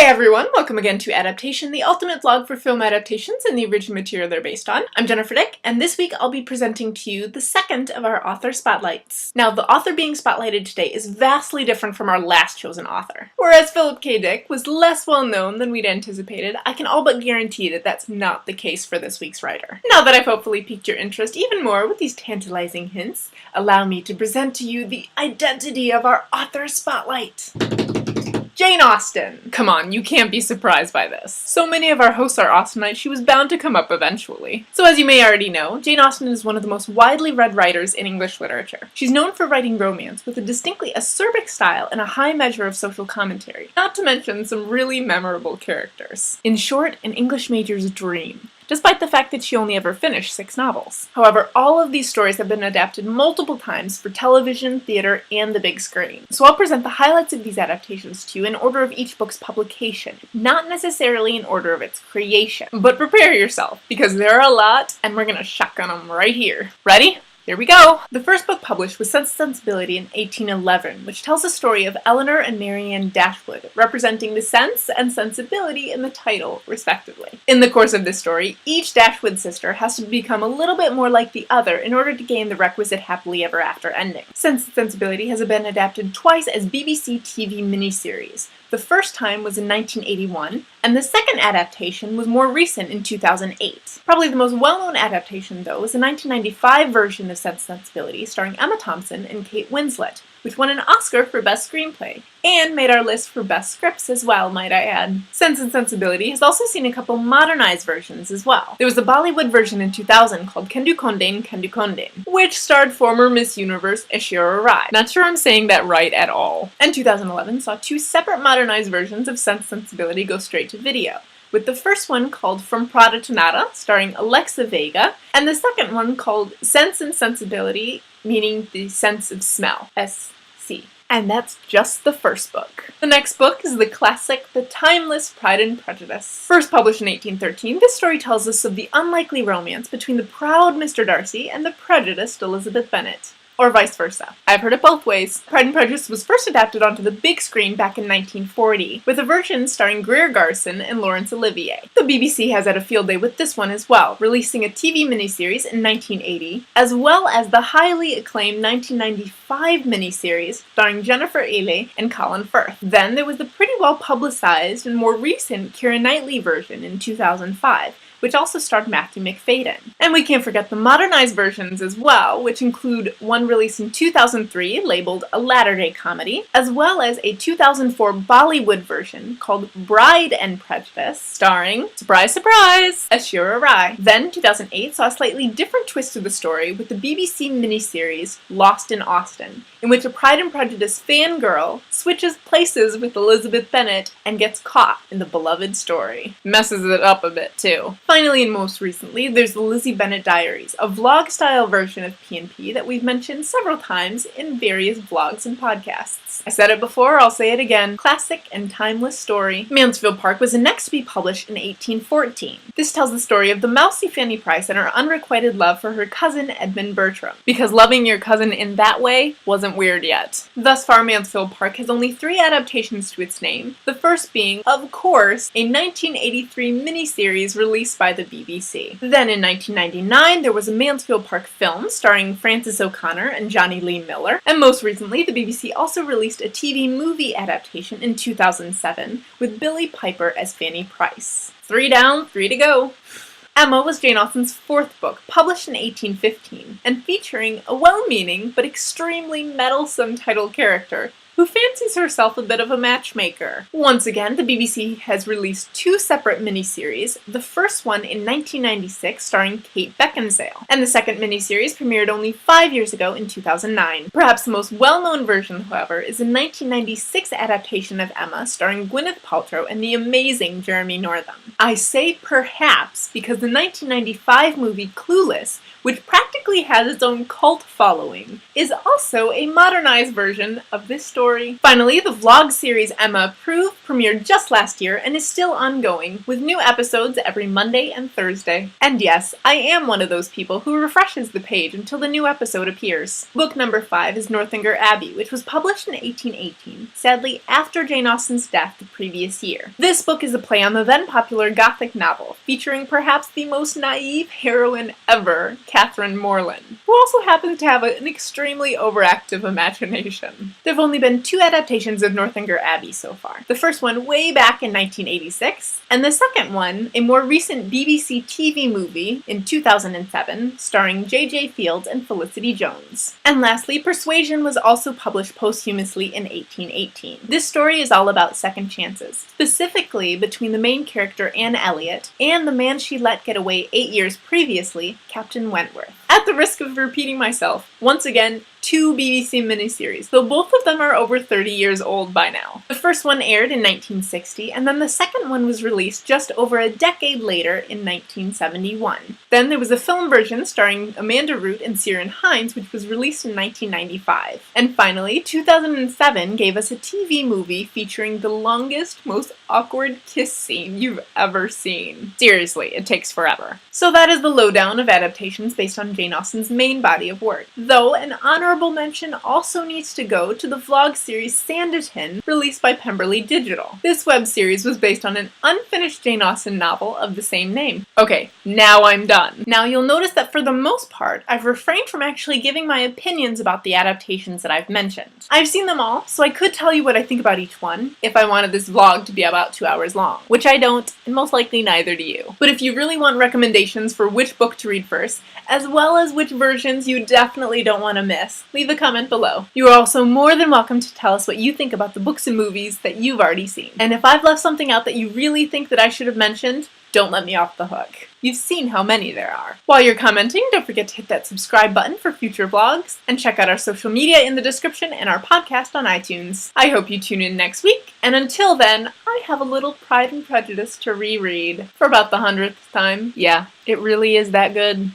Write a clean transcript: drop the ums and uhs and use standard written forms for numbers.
Hey everyone, welcome again to Adaptation, the ultimate vlog for film adaptations and the original material they're based on. I'm Jennifer Dick, and this week I'll be presenting to you the second of our author spotlights. Now, the author being spotlighted today is vastly different from our last chosen author. Whereas Philip K. Dick was less well known than we'd anticipated, I can all but guarantee that that's not the case for this week's writer. Now that I've hopefully piqued your interest even more with these tantalizing hints, allow me to present to you the identity of our author spotlight. Jane Austen! Come on, you can't be surprised by this. So many of our hosts are Austenites, she was bound to come up eventually. So as you may already know, Jane Austen is one of the most widely read writers in English literature. She's known for writing romance with a distinctly acerbic style and a high measure of social commentary, not to mention some really memorable characters. In short, an English major's dream, despite the fact that she only ever finished 6 novels. However, all of these stories have been adapted multiple times for television, theater, and the big screen. So I'll present the highlights of these adaptations to you in order of each book's publication, not necessarily in order of its creation. But prepare yourself, because there are a lot, and we're gonna shotgun them right here. Ready? Here we go! The first book published was Sensibility in 1811, which tells the story of Eleanor and Marianne Dashwood, representing the sense and sensibility in the title, respectively. In the course of this story, each Dashwood sister has to become a little bit more like the other in order to gain the requisite happily ever after ending. Sensibility has been adapted twice as BBC TV miniseries. The first time was in 1981, and the second adaptation was more recent in 2008. Probably the most well-known adaptation, though, is the 1995 version of Sensibility starring Emma Thompson and Kate Winslet, which won an Oscar for Best Screenplay, and made our list for Best Scripts as well, might I add. Sense and Sensibility has also seen a couple modernized versions as well. There was the Bollywood version in 2000 called Kendu Kondain, which starred former Miss Universe Aishwarya Rai. Not sure I'm saying that right at all. And 2011 saw 2 separate modernized versions of Sense and Sensibility go straight to video, with the first one called From Prada to Nada, starring Alexa Vega, and the second one called Sense and Sensibility, meaning the sense of smell, S-C. And that's just the first book. The next book is the classic, the timeless Pride and Prejudice. First published in 1813, this story tells us of the unlikely romance between the proud Mr. Darcy and the prejudiced Elizabeth Bennet. Or vice versa. I've heard it both ways. Pride and Prejudice was first adapted onto the big screen back in 1940, with a version starring Greer Garson and Laurence Olivier. The BBC has had a field day with this one as well, releasing a TV miniseries in 1980, as well as the highly acclaimed 1995 miniseries starring Jennifer Ailey and Colin Firth. Then there was the pretty well publicized and more recent Keira Knightley version in 2005, which also starred Matthew Macfadyen. And we can't forget the modernized versions as well, which include one released in 2003 labeled A Latter-day Comedy, as well as a 2004 Bollywood version called Bride and Prejudice, starring, surprise surprise, Aishwarya Rai. Then 2008 saw a slightly different twist to the story with the BBC miniseries Lost in Austen, in which a Pride and Prejudice fangirl switches places with Elizabeth Bennet and gets caught in the beloved story. Messes it up a bit too. Finally, and most recently, there's the Lizzie Bennet Diaries, a vlog-style version of P&P that we've mentioned several times in various vlogs and podcasts. I said it before, I'll say it again. Classic and timeless story. Mansfield Park was the next to be published in 1814. This tells the story of the mousy Fanny Price and her unrequited love for her cousin Edmund Bertram, because loving your cousin in that way wasn't weird yet. Thus far, Mansfield Park has only 3 adaptations to its name, the first being, of course, a 1983 miniseries released by the BBC. Then in 1999, there was a Mansfield Park film starring Frances O'Connor and Johnny Lee Miller, and most recently, the BBC also released a TV movie adaptation in 2007 with Billie Piper as Fanny Price. 3 down, 3 to go. Emma was Jane Austen's 4th book, published in 1815, and featuring a well-meaning but extremely meddlesome title character who fancies herself a bit of a matchmaker. Once again, the BBC has released 2 separate miniseries, the first one in 1996 starring Kate Beckinsale, and the second miniseries premiered only 5 years ago in 2009. Perhaps the most well-known version, however, is the 1996 adaptation of Emma starring Gwyneth Paltrow and the amazing Jeremy Northam. I say perhaps because the 1995 movie Clueless which practically has its own cult following, is also a modernized version of this story. Finally, the vlog series Emma Approved premiered just last year and is still ongoing, with new episodes every Monday and Thursday. And yes, I am one of those people who refreshes the page until the new episode appears. Book number 5 is Northanger Abbey, which was published in 1818, sadly after Jane Austen's death the previous year. This book is a play on the then popular Gothic novel, featuring perhaps the most naive heroine ever, Catherine Morland, who also happens to have an extremely overactive imagination. There have only been 2 adaptations of Northanger Abbey so far. The first one way back in 1986, and the second one, a more recent BBC TV movie in 2007, starring J.J. Fields and Felicity Jones. And lastly, Persuasion was also published posthumously in 1818. This story is all about second chances, specifically between the main character Anne Elliot and the man she let get away 8 years previously, Captain Wentworth. At the risk of repeating myself, once again, 2 BBC miniseries, though both of them are over 30 years old by now. The first one aired in 1960, and then the second one was released just over a decade later in 1971. Then there was a film version starring Amanda Root and Ciarán Hinds, which was released in 1995. And finally, 2007 gave us a TV movie featuring the longest, most awkward kiss scene you've ever seen. Seriously, it takes forever. So that is the lowdown of adaptations based on Jane Austen's main body of work. Though an honorable mention also needs to go to the vlog series Sanditon, released by Pemberley Digital. This web series was based on an unfinished Jane Austen novel of the same name. Okay, now I'm done. Now you'll notice that for the most part, I've refrained from actually giving my opinions about the adaptations that I've mentioned. I've seen them all, so I could tell you what I think about each one, if I wanted this vlog to be about 2 hours long, which I don't, and most likely neither do you. But if you really want recommendations for which book to read first, as well as which versions you definitely don't want to miss, leave a comment below. You are also more than welcome to tell us what you think about the books and movies that you've already seen. And if I've left something out that you really think that I should have mentioned, don't let me off the hook. You've seen how many there are. While you're commenting, don't forget to hit that subscribe button for future vlogs, and check out our social media in the description and our podcast on iTunes. I hope you tune in next week, and until then, I have a little Pride and Prejudice to reread for about the 100th time. Yeah, it really is that good.